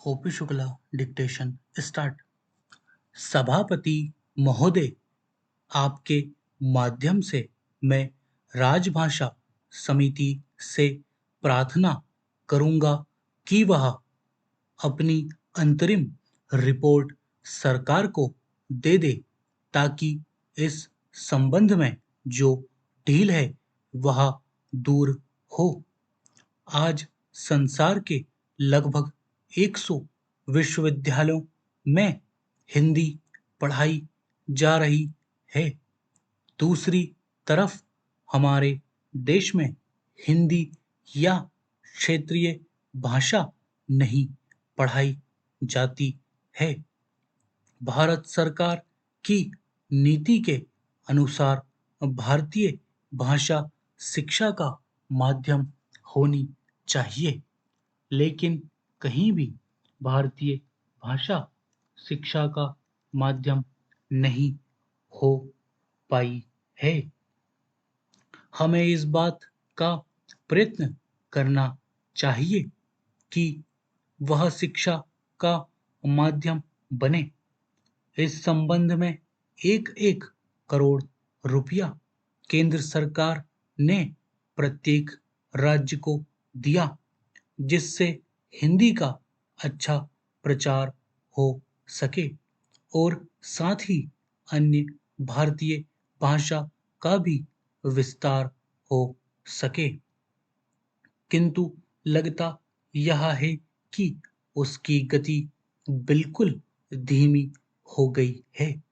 OP Shukla dictation start. सभापति महोदय, आपके माध्यम से मैं राजभाषा समिति से प्रार्थना करूंगा कि वह अपनी अंतरिम रिपोर्ट सरकार को दे दे ताकि इस संबंध में जो ढील है वह दूर हो। आज संसार के लगभग 100 विश्वविद्यालयों में हिंदी पढ़ाई जा रही है। दूसरी तरफ हमारे देश में हिंदी या क्षेत्रीय भाषा नहीं पढ़ाई जाती है। भारत सरकार की नीति के अनुसार भारतीय भाषा शिक्षा का माध्यम होनी चाहिए, लेकिन कहीं भी भारतीय भाषा शिक्षा का माध्यम नहीं हो पाई है। हमें इस बात का प्रयत्न करना चाहिए कि वह शिक्षा का माध्यम बने। इस संबंध में 1-1 करोड़ रुपया केंद्र सरकार ने प्रत्येक राज्य को दिया, जिससे हिंदी का अच्छा प्रचार हो सके और साथ ही अन्य भारतीय भाषा का भी विस्तार हो सके। किंतु लगता यह है कि उसकी गति बिल्कुल धीमी हो गई है।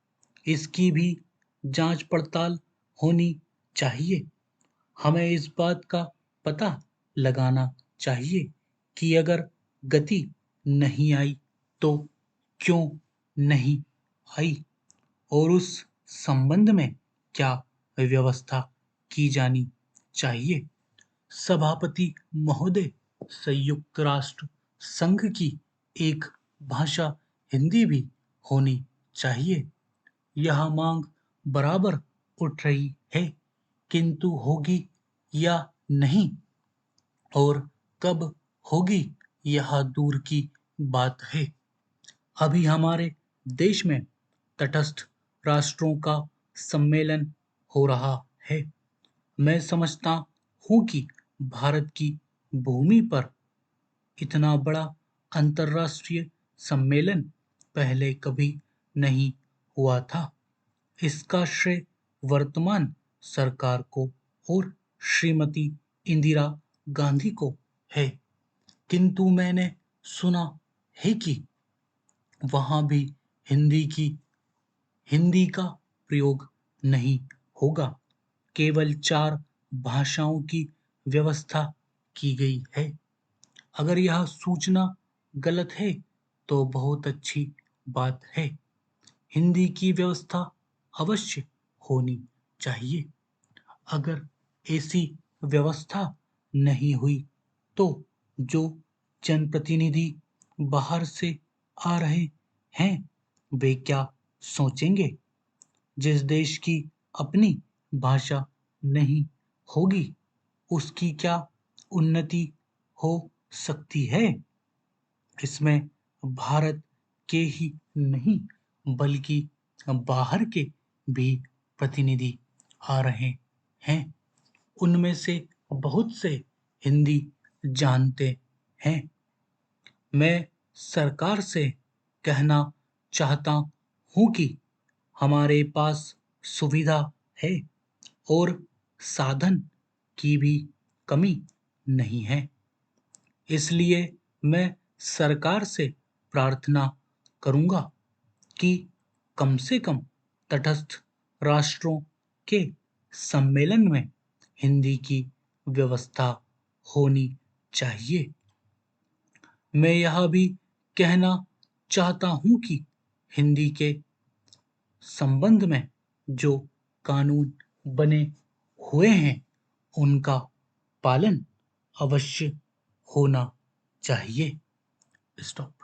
इसकी भी जांच पड़ताल होनी चाहिए। हमें इस बात का पता लगाना चाहिए कि अगर गति नहीं आई तो क्यों नहीं आई और उस संबंध में क्या व्यवस्था की जानी चाहिए। सभापति महोदय, संयुक्त राष्ट्र संघ की एक भाषा हिंदी भी होनी चाहिए। यह मांग बराबर उठ रही है, किंतु होगी या नहीं और कब होगी यह दूर की बात है। अभी हमारे देश में तटस्थ राष्ट्रों का सम्मेलन हो रहा है। मैं समझता हूँ कि भारत की भूमि पर इतना बड़ा अंतर्राष्ट्रीय सम्मेलन पहले कभी नहीं हुआ था। इसका श्रेय वर्तमान सरकार को और श्रीमती इंदिरा गांधी को है। किंतु मैंने सुना है कि वहां भी हिंदी का प्रयोग नहीं होगा। केवल 4 भाषाओं की व्यवस्था की गई है। अगर यह सूचना गलत है तो बहुत अच्छी बात है। हिंदी की व्यवस्था अवश्य होनी चाहिए। अगर ऐसी व्यवस्था नहीं हुई तो जो जनप्रतिनिधि बाहर से आ रहे हैं वे क्या सोचेंगे। जिस देश की अपनी भाषा नहीं होगी उसकी क्या उन्नति हो सकती है। इसमें भारत के ही नहीं बल्कि बाहर के भी प्रतिनिधि आ रहे हैं। उनमें से बहुत से हिंदी जानते हैं। मैं सरकार से कहना चाहता हूँ कि हमारे पास सुविधा है और साधन की भी कमी नहीं है। इसलिए मैं सरकार से प्रार्थना करूंगा कि कम से कम तटस्थ राष्ट्रों के सम्मेलन में हिंदी की व्यवस्था होनी चाहिए। मैं यह भी कहना चाहता हूँ कि हिंदी के संबंध में जो कानून बने हुए हैं उनका पालन अवश्य होना चाहिए। स्टॉप।